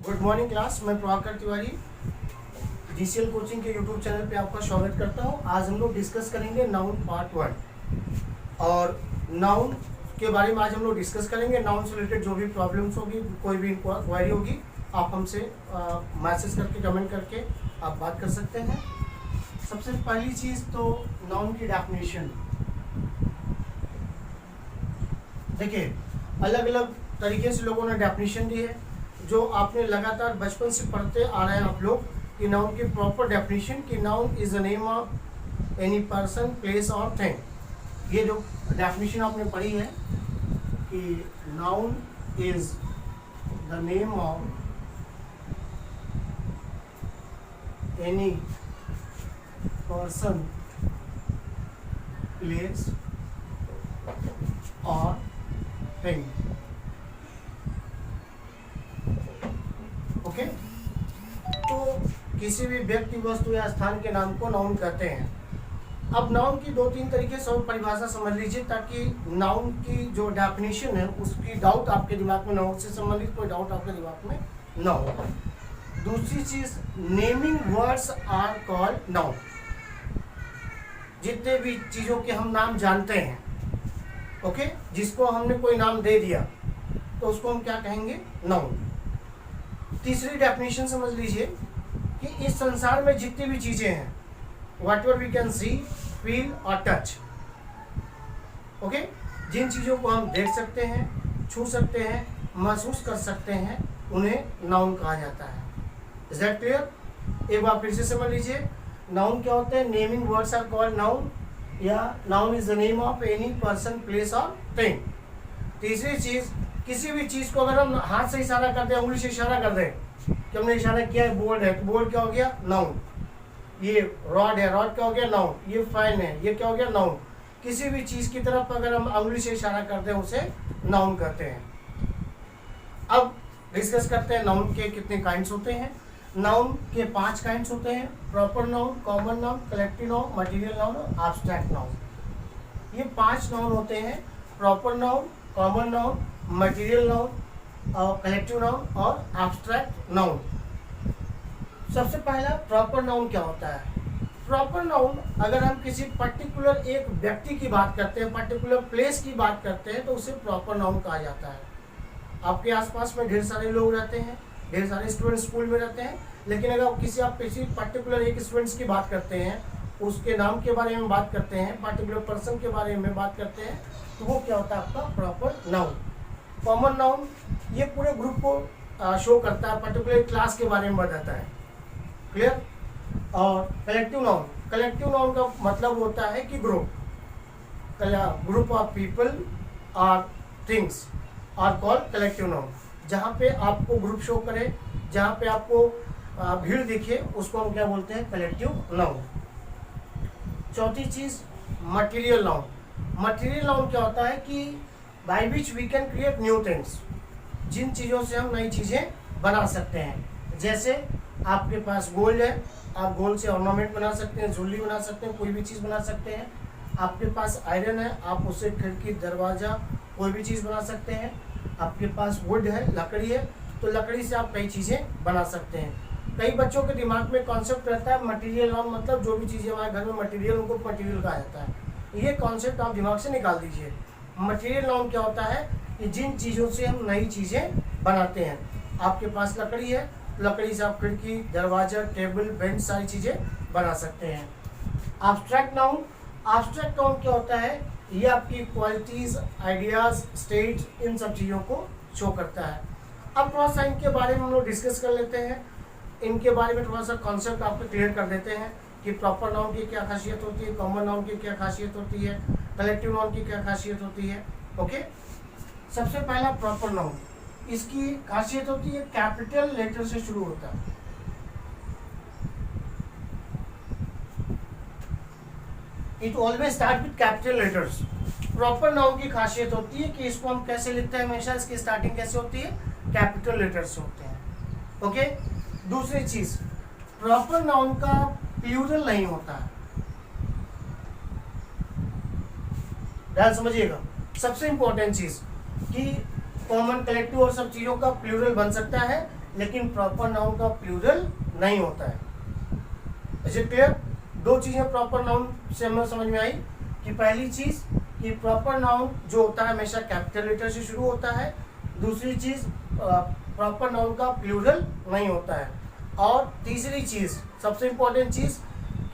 Good morning class. मैं Prabhakar Tiwari GCL coaching के YouTube channel पे आपका स्वागत करता हूं। आज हम लोग डिस्कस करेंगे नाउन पार्ट 1 और नाउन के बारे में आज हम लोग डिस्कस करेंगे। नाउन से रिलेटेड जो भी प्रॉब्लम्स होगी, कोई भी क्वेरी होगी, आप हमसे मैसेज करके कमेंट करके आप बात कर सकते हैं। सबसे पहली चीज़ तो नाउन की डेफिनेशन। देखिए, अलग अलग तरीके से लोगों ने डेफिनेशन दी है, जो आपने लगातार बचपन से पढ़ते आ रहे हैं आप लोग कि नाउन की प्रॉपर डेफिनेशन कि noun is the name of any person, place और थिंग। ये जो डेफिनेशन आपने पढ़ी है कि noun is the name of any person, place और थिंग। ओके, तो किसी भी व्यक्ति, वस्तु या स्थान के नाम को नाउन कहते हैं। अब नाउन की दो तीन तरीके से परिभाषा समझ लीजिए, ताकि नाउन की जो डेफिनेशन है उसकी डाउट आपके दिमाग में ना हो, उससे संबंधित कोई डाउट आपके दिमाग में ना हो। दूसरी चीज, naming words are called noun. जितने भी चीजों के हम नाम जानते हैं, ओके, जिसको हमने कोई नाम दे दिया तो उसको हम क्या कहेंगे? नाउन। तीसरी डेफिनेशन समझ लीजिए कि इस संसार में जितनी भी चीजें हैं, whatever we can see, feel और टच, ओके, जिन चीजों को हम देख सकते हैं, छू सकते हैं, महसूस कर सकते हैं, उन्हें नाउन कहा जाता है। Is that clear? एक बार फिर से समझ लीजिए, नाउन क्या होते हैं? Naming words are called noun, या noun is the name of any person, place और थिंग। तीसरी चीज, किसी भी चीज को अगर हम हाथ से इशारा कर दें, उंगली से इशारा कर दें कि हमने इशारा किया है, बोर्ड है, तो बोर्ड क्या हो गया? नाउन। ये रॉड है, रॉड क्या हो गया? नाउन। ये फैन है, ये क्या हो गया? नाउन। किसी भी चीज की तरफ अगर हम उंगली से इशारा करते हैं, उसे नाउन कहते हैं। अब डिस्कस करते हैं नाउन के कितने काइंड्स होते हैं। नाउन के 5 काइंड्स होते हैं: proper noun, common noun, collective noun, material noun और एब्स्ट्रैक्ट नाउन। ये 5 नाउन होते हैं: proper noun, common noun, material noun और कलेक्टिव नाउन और एब्स्ट्रैक्ट नाउन। सबसे पहला प्रॉपर नाउन क्या होता है? प्रॉपर नाउन, अगर हम किसी पर्टिकुलर एक व्यक्ति की बात करते हैं, पर्टिकुलर प्लेस की बात करते हैं, तो उसे प्रॉपर नाउन कहा जाता है। आपके आसपास में ढेर सारे लोग रहते हैं, ढेर सारे स्टूडेंट स्कूल में रहते हैं, लेकिन अगर आप किसी पर्टिकुलर एक स्टूडेंट्स की बात करते हैं, उसके नाम के बारे में बात करते हैं, पर्टिकुलर पर्सन के बारे में बात करते हैं, तो वो क्या होता है? आपका प्रॉपर नाउन। कॉमन नाउन, ये पूरे ग्रुप को शो करता है, पर्टिकुलर क्लास के बारे में बताता है। क्लियर? और कलेक्टिव नाउन, कलेक्टिव नाउन का मतलब होता है कि ग्रुप ऑफ पीपल और things are called collective noun. जहाँ पे आपको ग्रुप शो करे, जहाँ पे आपको भीड़ दिखे, उसको हम क्या बोलते हैं? Collective noun. चौथी चीज, मटेरियल नाउन। मटेरियल नाउन क्या होता है कि by which we can create new things, जिन चीज़ों से हम नई चीज़ें बना सकते हैं। जैसे आपके पास गोल्ड है, आप गोल्ड से ऑर्नामेंट बना सकते हैं, ज्वेलरी बना सकते हैं, कोई भी चीज़ बना सकते हैं। आपके पास आयरन है, आप उससे खिड़की, दरवाज़ा, कोई भी चीज़ बना सकते हैं। आपके पास वुड है, लकड़ी है, तो लकड़ी से आप कई चीज़ें बना सकते हैं। कई बच्चों के दिमाग में कॉन्सेप्ट रहता है मटेरियल नाउन मतलब जो भी चीज़ें हमारे घर में मटेरियल, उनको मटेरियल कहा जाता है। ये कॉन्सेप्ट आप दिमाग से निकाल दीजिए। मटेरियल नाउन क्या होता है कि जिन चीज़ों से हम नई चीज़ें बनाते हैं। आपके पास लकड़ी है, लकड़ी से आप खिड़की, दरवाजा, टेबल, बेंच, सारी चीज़ें बना सकते हैं। एब्स्ट्रैक्ट नाउन, एब्स्ट्रैक्ट नाउन क्या होता है? ये आपकी क्वालिटीज़, आइडियाज़, स्टेट, इन सब चीज़ों को शो करता है। अब थोड़ा सा इनके बारे में हम लोग डिस्कस कर लेते हैं। इनके बारे में थोड़ा सा कॉन्सेप्ट आपको क्लियर कर देते हैं कि प्रॉपर नाउन की क्या खासियत होती है, कॉमन नाउन की क्या खासियत होती है, कलेक्टिव नाउन की क्या खासियत होती है। ओके, सबसे पहला प्रॉपर नाउन, इसकी खासियत होती है कैपिटल लेटर से शुरू होता है। It always start with capital letters. Proper noun की खासियत होती है कि इसको हम कैसे लिखते हैं, हमेशा इसकी स्टार्टिंग कैसे होती है? कैपिटल लेटर्स से होते हैं। ओके, दूसरी चीज, प्रॉपर नाउन का प्लूरल नहीं होता है। ध्यान समझिएगा, सबसे इंपॉर्टेंट चीज कि कॉमन, कलेक्टिव और सब चीजों का प्लूरल बन सकता है, लेकिन प्रॉपर नाउन का प्लूरल नहीं होता है। Is it clear? दो चीजें प्रॉपर नाउन से हमें समझ में आई कि पहली चीज कि प्रॉपर नाउन जो होता है हमेशा कैपिटल लेटर से शुरू होता है, दूसरी चीज प्रॉपर नाउन का प्लूरल नहीं होता है, और तीसरी चीज सबसे इंपॉर्टेंट चीज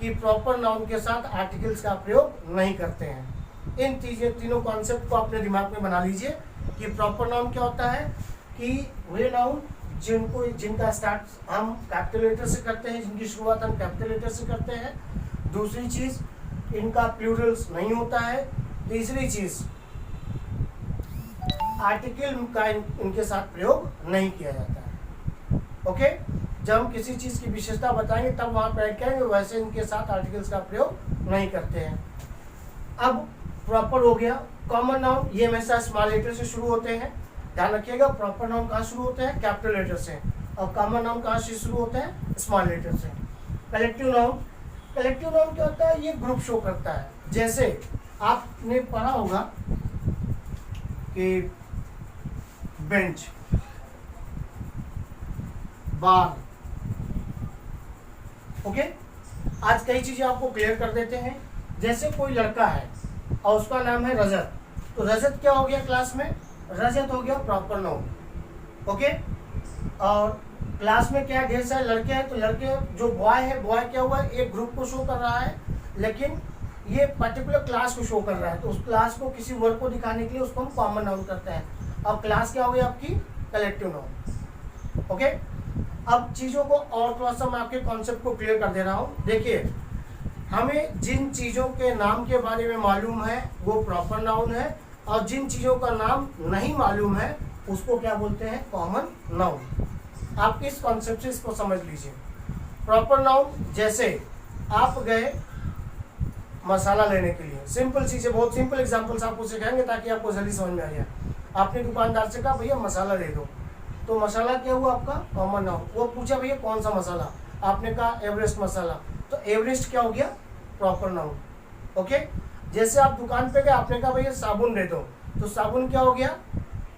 कि प्रॉपर नाउन के साथ आर्टिकल्स का प्रयोग नहीं करते हैं। इन तीनों कॉन्सेप्ट को अपने दिमाग में बना लीजिए कि प्रॉपर नाउन क्या होता है कि वे नाउन जिनका स्टार्ट हम कैपिटल लेटर से करते हैं, जिनकी शुरुआत हम कैपिटल लेटर से करते हैं। दूसरी चीज इनका प्लूरल्स नहीं होता है। तीसरी चीज आर्टिकल का इनके साथ प्रयोग नहीं किया जाता है। ओके, जब हम किसी चीज की विशेषता बताएंगे तब वहां पर ऐड करेंगे, वैसे इनके साथ आर्टिकल्स का प्रयोग नहीं करते हैं। अब प्रॉपर हो गया। कॉमन नाउन ये हमेशा स्मॉल लेटर से शुरू होते हैं, ध्यान रखिएगा। प्रॉपर नाउन कहाँ शुरू होते हैं? कैपिटल लेटर से। और कॉमन नाउन कहाँ से शुरू होते हैं? स्मॉल लेटर से। कलेक्टिव नाउन, कलेक्टिव नाउन क्या होता है? ये ग्रुप शो करता है। जैसे आपने पढ़ा होगा कि बेंच, बार। ओके, आज कई चीजें आपको क्लियर कर देते हैं। जैसे कोई लड़का है और उसका नाम है रजत, तो रजत क्या हो गया क्लास में? रजत हो गया प्रॉपर नाउन। ओके, और क्लास में क्या ढेर सारे लड़के हैं, तो लड़के जो बॉय है, बॉय क्या हुआ? एक ग्रुप को शो कर रहा है, लेकिन ये पर्टिकुलर क्लास को शो कर रहा है, तो उस क्लास को किसी वर्ड को दिखाने के लिए उसको हम कॉमन नाउन करते हैं। अब क्लास क्या हो गई आपकी? Collective noun. ओके, अब चीजों को और थोड़ा सा मैं आपके कॉन्सेप्ट को क्लियर कर दे रहा हूँ। देखिए, हमें जिन चीजों के नाम के बारे में मालूम है वो प्रॉपर नाउन है, और जिन चीजों का नाम नहीं मालूम है उसको क्या बोलते हैं? Common noun. आप इस कॉन्सेप्ट से इसको समझ लीजिए। प्रॉपर नाउन, जैसे आप गए मसाला लेने के लिए, सिंपल चीजें, बहुत सिंपल एग्जांपल्स आपको सिखाएंगे ताकि आपको जल्दी समझ में आ जाए। आपने दुकानदार से कहा भैया मसाला दे दो, तो मसाला क्या हुआ आपका? Common noun. वो पूछा भैया कौन सा मसाला? आपने कहा एवरेस्ट मसाला, तो एवरेस्ट क्या हो गया? Proper noun. ओके, जैसे आप दुकान पे गए, आपने कहा भैया साबुन दे दो, तो साबुन क्या हो गया?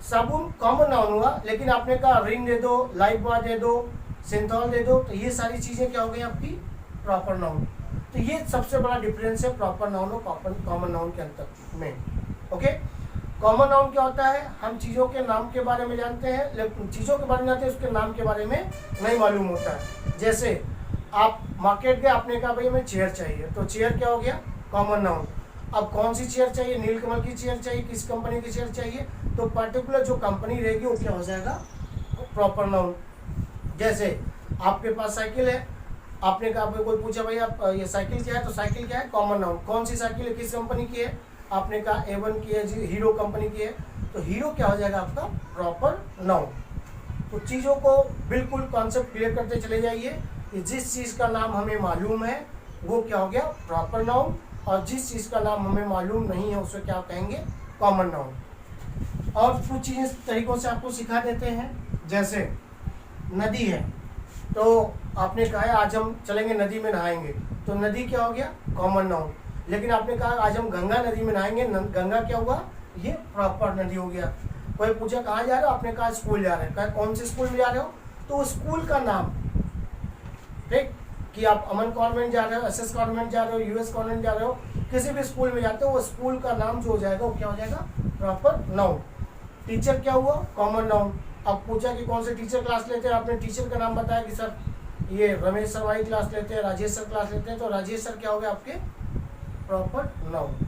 साबुन कॉमन नाउन हुआ, लेकिन आपने कहा रिन दे दो, लाइफ बॉय दे दो, सिंथॉल दे दो, तो ये सारी चीजें क्या हो गई आपकी? Proper noun. तो ये सबसे बड़ा डिफरेंस है प्रॉपर नाउन और कॉमन नाउन के अंतर में। ओके, कॉमन नाउन क्या होता है? हम चीजों के नाम के बारे में जानते हैं, लेकिन चीजों के बारे में जानते हैं, उसके नाम के बारे में नहीं मालूम होता है। जैसे आप मार्केट गए, आपने कहा भैया हमें चेयर चाहिए, तो चेयर क्या हो गया? Common noun. अब कौन सी चेयर चाहिए? नीलकमल की चेयर चाहिए, किस कंपनी की चेयर चाहिए, तो पर्टिकुलर जो कंपनी रहेगी वो क्या हो जाएगा? Proper noun. जैसे आपके पास साइकिल है, आपने कहा, कोई पूछा भैया ये साइकिल क्या है, तो साइकिल क्या है? Common noun. कौन सी साइकिल है, किस कंपनी की है? आपने कहा A1 की है जी, हीरो कंपनी की है, तो हीरो क्या हो जाएगा आपका? Proper noun. तो चीजों को बिल्कुल कॉन्सेप्ट क्लियर करते चले जाइए कि जिस चीज का नाम हमें मालूम है वो क्या हो गया? प्रॉपर नाउन, और जिस चीज का नाम हमें मालूम नहीं है उसे क्या कहेंगे? Common noun. और कुछ चीजें तरीकों से आपको सिखा देते हैं। जैसे नदी है, तो आपने कहा है आज हम चलेंगे नदी में नहाएंगे, तो नदी क्या हो गया? Common noun. लेकिन आपने कहा आज हम गंगा नदी में नहाएंगे, गंगा क्या हुआ? ये प्रॉपर नदी हो गया। कोई पूछा कहाँ जा रहे हो, आपने कहा स्कूल जा रहे हैं, कहा कौन से स्कूल में जा रहे हो, तो स्कूल का नाम, ठीक, कि आप अमन कॉन्वेंट जा रहे हो, SS कॉन्वेंट जा रहे हो, US कॉन्वेंट जा रहे हो, किसी भी स्कूल में जाते हो, वो स्कूल का नाम जो हो जाएगा वो क्या हो जाएगा? Proper noun. टीचर क्या हुआ? Common noun. अब पूछा कि कौन से टीचर क्लास लेते हैं, आपने टीचर का नाम बताया कि सर ये रमेश सर वाली क्लास लेते हैं, राजेश सर क्लास लेते हैं, तो राजेश सर क्या हो गया आपके? Proper noun.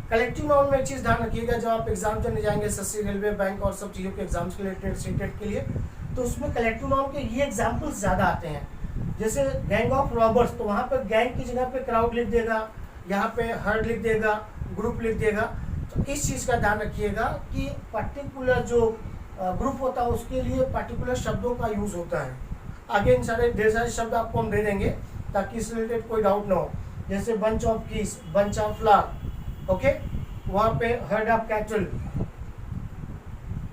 कलेक्टिव नाउन में एक चीज ध्यान रखिएगा, जब आप एग्जाम देने जाएंगे SSC, रेलवे, बैंक और सब चीजों के एग्जाम्स के लिए, स्टेट के लिए, तो उसमें कलेक्टिव नाउन के ये एग्जाम्पल्स ज्यादा आते हैं। जैसे गैंग ऑफ रॉबर्स, तो वहां पर गैंग की जगह पे क्राउड लिख देगा, यहाँ पे हर्ड लिख देगा, ग्रुप लिख देगा। तो इस चीज का ध्यान रखिएगा कि पर्टिकुलर जो ग्रुप होता है उसके लिए पर्टिकुलर शब्दों का यूज होता है। आगे इन सारे ढेर सारे शब्द आपको हम दे देंगे ताकि इससे रिलेटेड कोई डाउट ना हो। जैसे bunch of keys, bunch of flower, okay, वहां पे herd of cattle,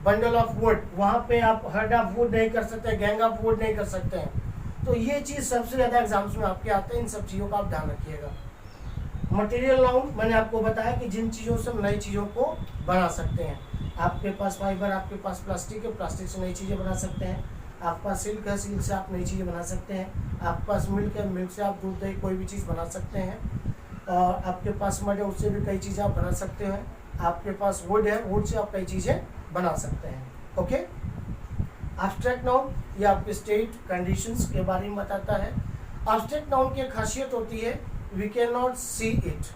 bundle of wood, वहां पे आप हर्ड ऑफ वुड नहीं कर सकते, गैंग ऑफ वुड नहीं कर सकते हैं। तो ये चीज सबसे ज्यादा एग्जाम्स में आपके आते हैं, इन सब चीजों का आप ध्यान रखिएगा। मटेरियल नाउन मैंने आपको बताया कि जिन चीजों से हम नई चीजों को बना सकते हैं। आपके पास फाइबर, आपके पास प्लास्टिक है, प्लास्टिक से नई चीजें बना सकते हैं। आपके पास सिल्क है, सिल्क से आप नई चीज़ें बना सकते हैं। आपके पास मिल्क है, मिल्क से आप दूध दही कोई भी चीज़ बना सकते हैं। और आपके पास मड है, उससे भी कई चीज़ें आप बना सकते हैं। आपके पास वुड है, वुड से आप कई चीज़ें बना सकते हैं। ओके, एब्स्ट्रैक्ट नाउन ये आपके स्टेट कंडीशंस के बारे में बताता है। एब्स्ट्रैक्ट नाउन की खासियत होती है we can not see it.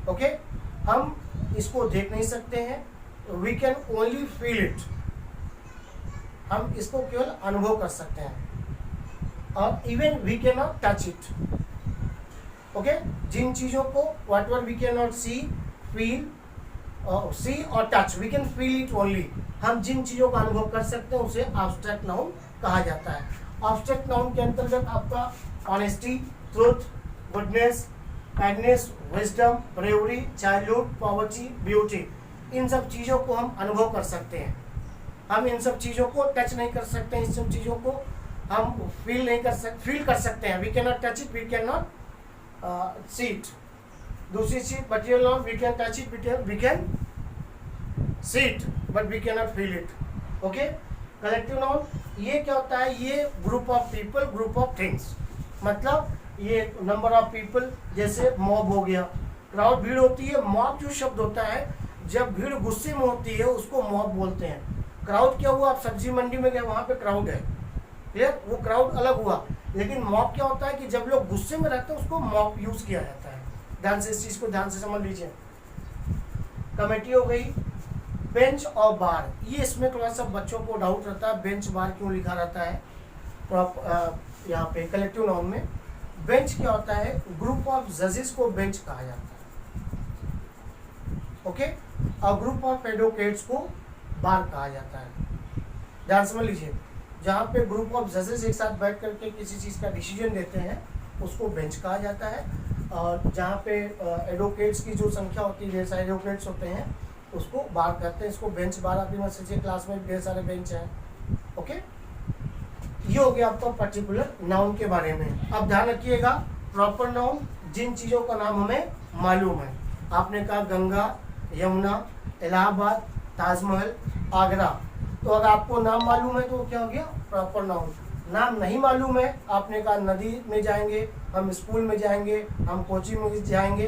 Okay, हम इसको देख नहीं सकते हैं, we can only feel it. हम इसको केवल अनुभव कर सकते हैं। और even we can not touch it. Okay, जिन चीजों को whatever we can not see, feel, see और touch, we can feel it only. हम जिन चीजों का अनुभव कर सकते हैं उसे एब्स्ट्रैक्ट नाउन कहा जाता है। एब्स्ट्रैक्ट नाउन के अंतर्गत आपका honesty, truth, goodness, kindness, wisdom, bravery, childhood, poverty, beauty, इन सब चीज़ों को हम अनुभव कर सकते हैं। हम इन सब चीज़ों को टच नहीं कर सकते हैं, इन सब चीज़ों को हम फील कर सकते हैं। We can not touch it, we can not see it. दूसरी चीज material noun, we can touch it, we can see it, but we can not feel it. Okay, collective noun ये क्या होता है? ये group of people, group of things, मतलब ये number of people, जैसे मॉब हो गया, क्राउड भीड़ होती है। मॉब जो शब्द होता है, जब भीड़ गुस्से में होती है उसको मॉब बोलते हैं। क्राउड क्या हुआ? आप सब्जी मंडी में गए, वहां पे क्राउड है, क्लियर, वो क्राउड अलग हुआ। लेकिन मॉब क्या होता है कि जब लोग गुस्से में रहते हैं उसको मॉब यूज किया जाता है। ध्यान से इस चीज को ध्यान से समझ लीजिए। कमेटी हो गई, बेंच और बार, ये इसमें थोड़ा सा बच्चों को डाउट रहता है, बेंच बार क्यों लिखा रहता है यहाँ पे कलेक्टिव नाउन में। बेंच क्या होता है? ग्रुप ऑफ जजेस को बेंच कहा जाता है। ओके, और ग्रुप ऑफ एडवोकेट्स को बार कहा जाता है। ध्यान समझ लीजिए, जहाँ पे ग्रुप ऑफ जजेस एक साथ बैठ करके किसी चीज का डिसीजन देते हैं उसको बेंच कहा जाता है। और जहाँ पे एडवोकेट्स की जो संख्या होती है, ढेर सारे एडवोकेट्स होते हैं, उसको बार कहते हैं। इसको बेंच बार, आप मत सोचिए क्लास में ढेर सारे बेंच हैं। ओके, ये हो गया आपका पर्टिकुलर नाउन के बारे में। अब ध्यान रखिएगा, प्रॉपर नाउन जिन चीजों का नाम हमें मालूम है। आपने कहा गंगा, यमुना, इलाहाबाद, ताजमहल, आगरा, तो अगर आपको नाम मालूम है तो क्या हो गया? Proper noun. नाम नहीं मालूम है, आपने कहा नदी में जाएंगे, हम स्कूल में जाएंगे, हम कोचिंग में जाएंगे,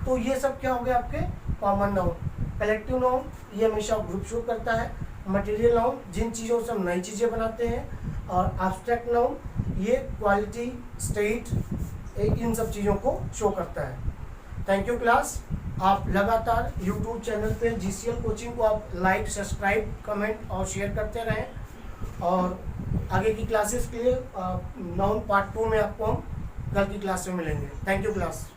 तो ये सब क्या हो गया? आपके कॉमन नाउन। कलेक्टिव नाउन ये हमेशा ग्रुप शो करता है। मटेरियल नाउन जिन चीज़ों से हम नई चीज़ें बनाते हैं। और एब्स्ट्रैक्ट नाउन ये क्वालिटी, स्टेट, इन सब चीज़ों को शो करता है। Thank you class. आप लगातार यूट्यूब चैनल पे GCL कोचिंग को आप लाइक, सब्सक्राइब, कमेंट और शेयर करते रहें। और आगे की क्लासेस के लिए नाउन पार्ट 2 में आपको हम कल की क्लास में मिलेंगे। Thank you class.